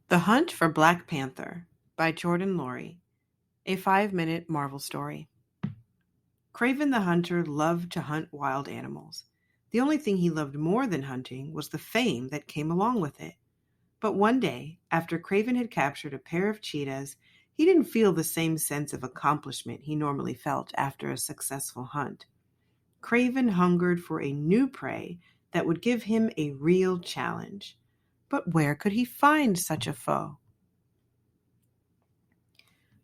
The Hunt for Black Panther by Jordan Laurie, a 5-minute Marvel story. Craven the Hunter loved to hunt wild animals. The only thing he loved more than hunting was the fame that came along with it. But one day, after Craven had captured a pair of cheetahs, he didn't feel the same sense of accomplishment he normally felt after a successful hunt. Craven hungered for a new prey that would give him a real challenge. But where could he find such a foe?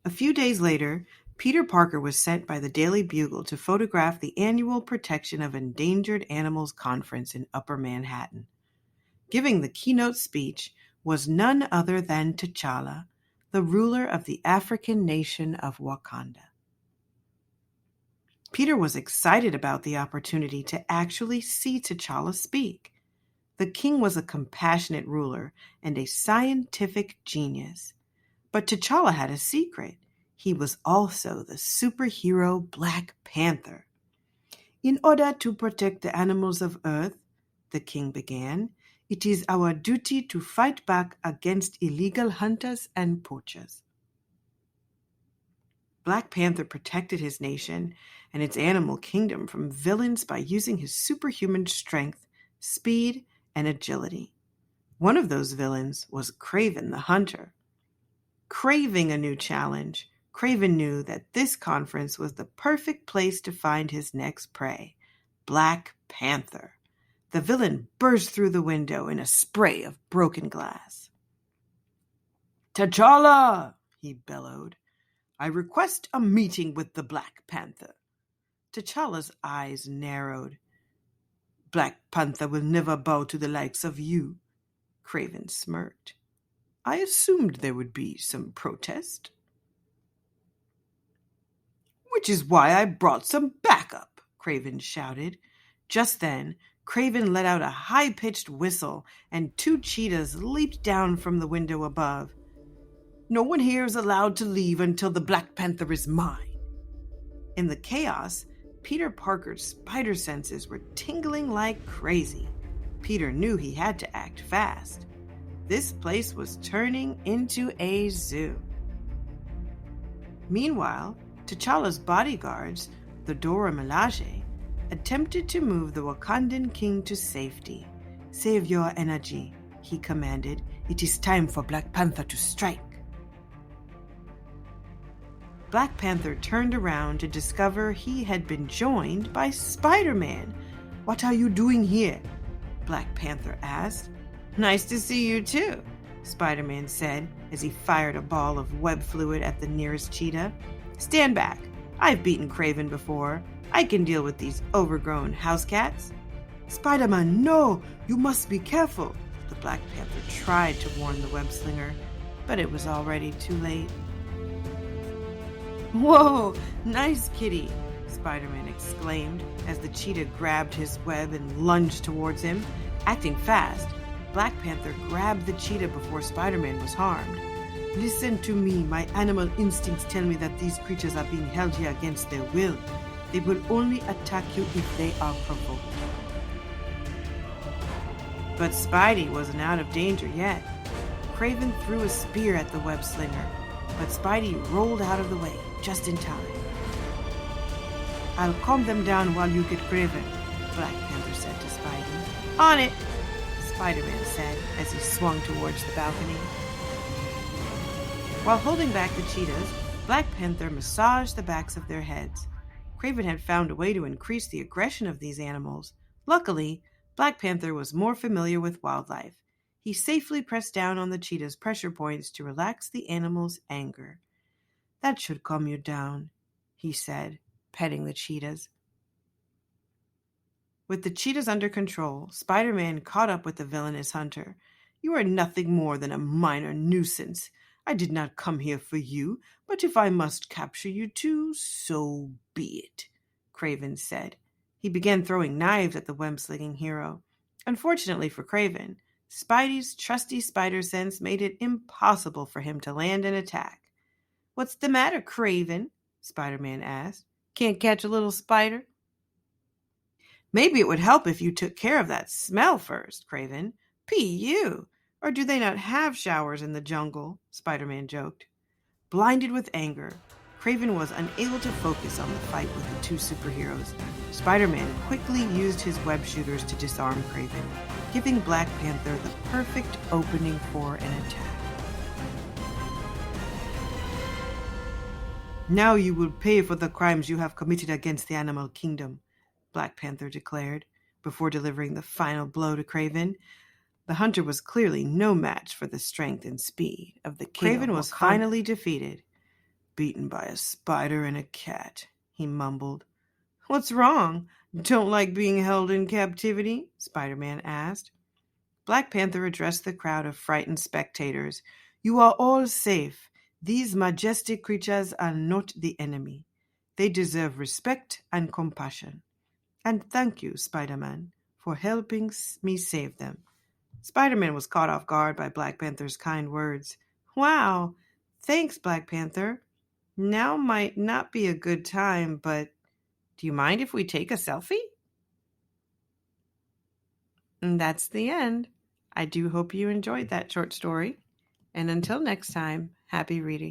A few days later, Peter Parker was sent by the Daily Bugle to photograph the annual Protection of Endangered Animals Conference in Upper Manhattan. Giving the keynote speech was none other than T'Challa, the ruler of the African nation of Wakanda. Peter was excited about the opportunity to actually see T'Challa speak. The king was a compassionate ruler and a scientific genius. But T'Challa had a secret. He was also the superhero Black Panther. In order to protect the animals of Earth, the king began, it is our duty to fight back against illegal hunters and poachers. Black Panther protected his nation and its animal kingdom from villains by using his superhuman strength, speed, and agility. One of those villains was Craven the Hunter. Craving a new challenge, Craven knew that this conference was the perfect place to find his next prey, Black Panther. The villain burst through the window in a spray of broken glass. "T'Challa!" he bellowed. "I request a meeting with the Black Panther." T'Challa's eyes narrowed. "Black Panther will never bow to the likes of you," Craven smirked. "I assumed there would be some protest." "Which is why I brought some backup," Craven shouted. Just then, Craven let out a high-pitched whistle, and 2 cheetahs leaped down from the window above. "No one here is allowed to leave until the Black Panther is mine." In the chaos, Peter Parker's spider senses were tingling like crazy. Peter knew he had to act fast. This place was turning into a zoo. Meanwhile, T'Challa's bodyguards, the Dora Milaje, attempted to move the Wakandan king to safety. "Save your energy," he commanded. "It is time for Black Panther to strike." Black Panther turned around to discover he had been joined by Spider-Man. "What are you doing here?" Black Panther asked. "Nice to see you too," Spider-Man said as he fired a ball of web fluid at the nearest cheetah. "Stand back. I've beaten Craven before. I can deal with these overgrown house cats." "Spider-Man, no! You must be careful!" The Black Panther tried to warn the web slinger, but it was already too late. "Whoa! Nice kitty!" Spider-Man exclaimed as the cheetah grabbed his web and lunged towards him. Acting fast, Black Panther grabbed the cheetah before Spider-Man was harmed. "Listen to me. My animal instincts tell me that these creatures are being held here against their will. They will only attack you if they are provoked." But Spidey wasn't out of danger yet. Craven threw a spear at the web slinger, but Spidey rolled out of the way just in time. "I'll calm them down while you get Craven," Black Panther said to Spidey. "On it," Spider-Man said as he swung towards the balcony. While holding back the cheetahs, Black Panther massaged the backs of their heads. Craven had found a way to increase the aggression of these animals. Luckily, Black Panther was more familiar with wildlife. He safely pressed down on the cheetah's pressure points to relax the animal's anger. "That should calm you down," he said, petting the cheetahs. With the cheetahs under control, Spider-Man caught up with the villainous hunter. "You are nothing more than a minor nuisance. I did not come here for you, but if I must capture you too, so be it," Craven said. He began throwing knives at the web-slinging hero. Unfortunately for Craven, Spidey's trusty spider sense made it impossible for him to land an attack. "What's the matter, Craven?" Spider-Man asked. "Can't catch a little spider?" "Maybe it would help if you took care of that smell first, Craven." "P.U. Or do they not have showers in the jungle? Spider-Man joked. Blinded with anger, Kraven was unable to focus on the fight with the two superheroes. Spider-Man quickly used his web shooters to disarm Kraven, giving Black Panther the perfect opening for an attack. Now you will pay for the crimes you have committed against the animal kingdom, Black Panther declared, before delivering the final blow to Kraven. The hunter was clearly no match for the strength and speed of the king. Kraven was finally defeated. Beaten by a spider and a cat, he mumbled. What's wrong? Don't like being held in captivity? Spider-Man asked. Black Panther addressed the crowd of frightened spectators. You are all safe. These majestic creatures are not the enemy. They deserve respect and compassion. And thank you, Spider-Man, for helping me save them. Spider-Man was caught off guard by Black Panther's kind words. Wow, thanks, Black Panther. Now might not be a good time, but do you mind if we take a selfie? And that's the end. I do hope you enjoyed that short story. And until next time, happy reading.